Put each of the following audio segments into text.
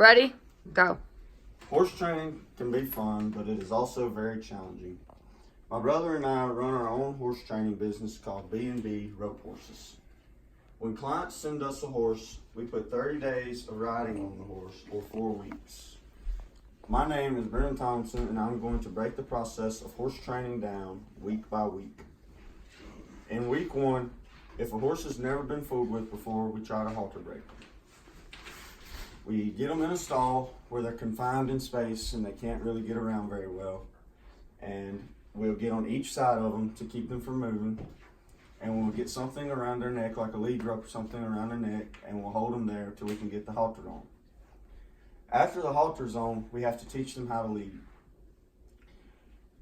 Ready? Go. Horse training can be fun, but it is also very challenging. My brother and I run our own horse training business called B&B Rope Horses. When clients send us a horse, we put 30 days of riding on the horse, or 4 weeks. My name is Brennan Thompson, and I'm going to break the process of horse training down week by week. In week 1, if a horse has never been fooled with before, we try to halter break. We get them in a stall where they're confined in space and they can't really get around very well. And we'll get on each side of them to keep them from moving. And we'll get something around their neck, like a lead rope or something around their neck, and we'll hold them there till we can get the halter on. After the halter's on, we have to teach them how to lead.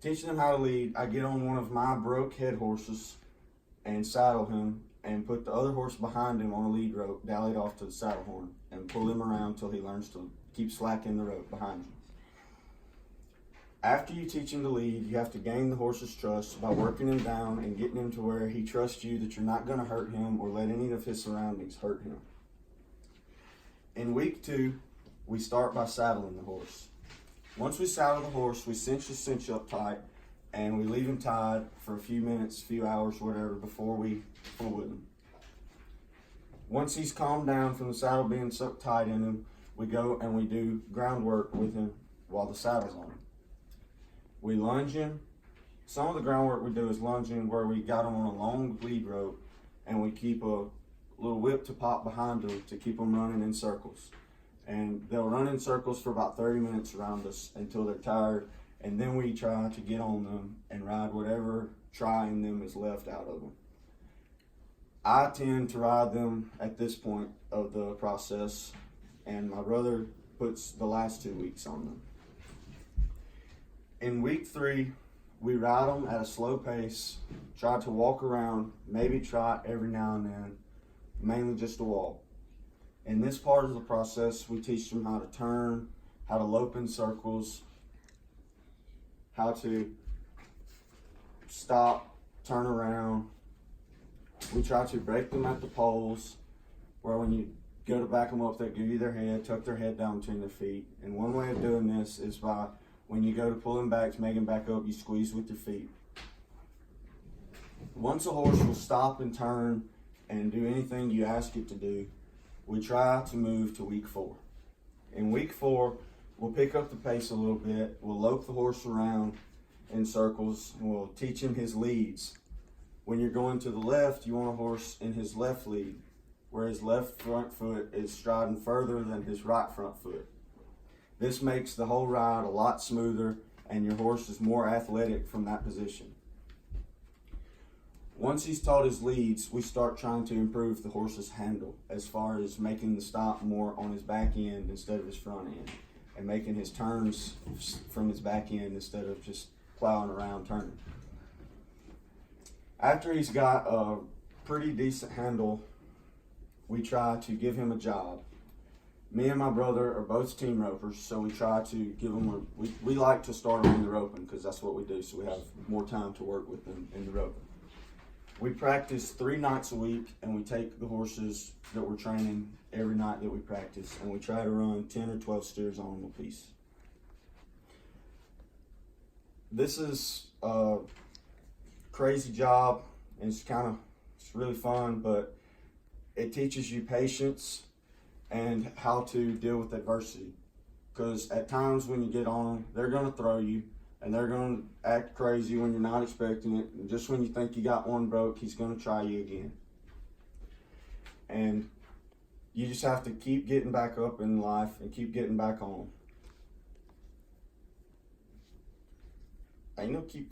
Teaching them how to lead, I get on one of my broke head horses and saddle him and put the other horse behind him on a lead rope, dallied off to the saddle horn, and pull him around till he learns to keep slacking the rope behind you. After you teach him to lead, you have to gain the horse's trust by working him down and getting him to where he trusts you that you're not going to hurt him or let any of his surroundings hurt him. In week 2, we start by saddling the horse. Once we saddle the horse, we cinch the cinch up tight and we leave him tied for a few minutes, few hours, whatever, before we fool with him. Once he's calmed down from the saddle being so tight in him, we go and we do groundwork with him while the saddle's on him. We lunge him. Some of the groundwork we do is lunging where we got him on a long lead rope and we keep a little whip to pop behind them to keep them running in circles. And they'll run in circles for about 30 minutes around us until they're tired, and then we try to get on them and ride whatever trying them is left out of them. I tend to ride them at this point of the process, and my brother puts the last 2 weeks on them. In week 3, we ride them at a slow pace, try to walk around, maybe trot every now and then, mainly just a walk. In this part of the process, we teach them how to turn, how to lope in circles, how to stop, turn around. We try to break them at the poles, where when you go to back them up, they give you their head, tuck their head down between their feet. And one way of doing this is by, when you go to pull them back to make them back up, you squeeze with your feet. Once a horse will stop and turn and do anything you ask it to do, we try to move to week 4. In week 4, we'll pick up the pace a little bit. We'll lope the horse around in circles, and we'll teach him his leads. When you're going to the left, you want a horse in his left lead, where his left front foot is striding further than his right front foot. This makes the whole ride a lot smoother, and your horse is more athletic from that position. Once he's taught his leads, we start trying to improve the horse's handle as far as making the stop more on his back end instead of his front end, and making his turns from his back end instead of just plowing around turning. After he's got a pretty decent handle, we try to give him a job. Me and my brother are both team ropers, so we try to give them we like to start them in the roping because that's what we do, so we have more time to work with them in the roping. We practice 3 nights a week, and we take the horses that we're training every night that we practice, and we try to run 10 or 12 steers on them a piece. This is a crazy job, and it's really fun, but it teaches you patience and how to deal with adversity. Because at times when you get on them, they're going to throw you, and they're going to act crazy when you're not expecting it. And just when you think you got one broke, he's going to try you again. And you just have to keep getting back up in life and keep getting back on. Ain't no keep